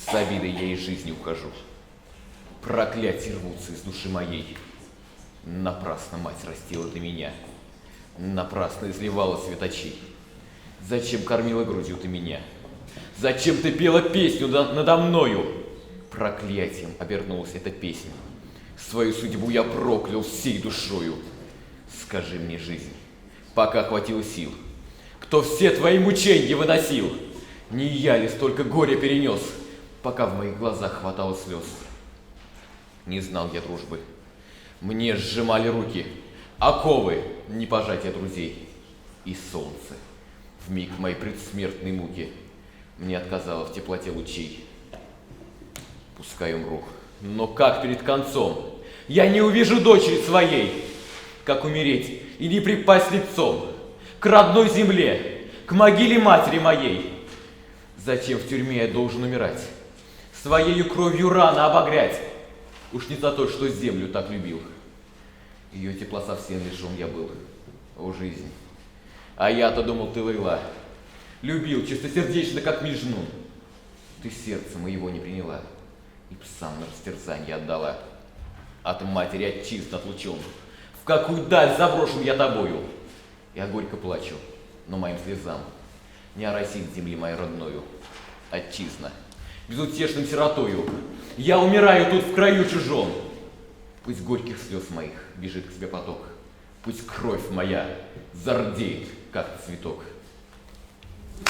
С обидой я из жизни ухожу. Проклятия рвутся из души моей. Напрасно мать растила ты меня. Напрасно изливала свет очей. Зачем кормила грудью ты меня? Зачем ты пела песню надо мною? Проклятием обернулась эта песня. Свою судьбу я проклял всей душою. Скажи мне, жизнь, пока хватило сил, кто все твои мученья выносил? Не я ли столько горя перенес, пока в моих глазах хватало слез? Не знал я дружбы, мне сжимали руки, оковы, не пожатия друзей. И солнце в миг моей предсмертной муки мне отказало в теплоте лучей. Пускай умру, но как перед концом я не увижу дочери своей? Как умереть и не припасть лицом к родной земле, к могиле матери моей? Зачем в тюрьме я должен умирать, своею кровью раны обогрять? Уж не за то, что землю так любил. Ее тепла совсем лишен я был. О, жизнь! А я-то думал, ты легла. Любил чистосердечно, как Межнун. Ты сердце моего не приняла и псам на растерзанье отдала. От матери отчизн отлучен, в какую даль заброшен я тобою. Я горько плачу, но моим слезам не оросит земли моей родною. Отчизна, безутешным сиротою, я умираю тут в краю чужом. Пусть горьких слез моих бежит к тебе поток, пусть кровь моя зардеет, как цветок.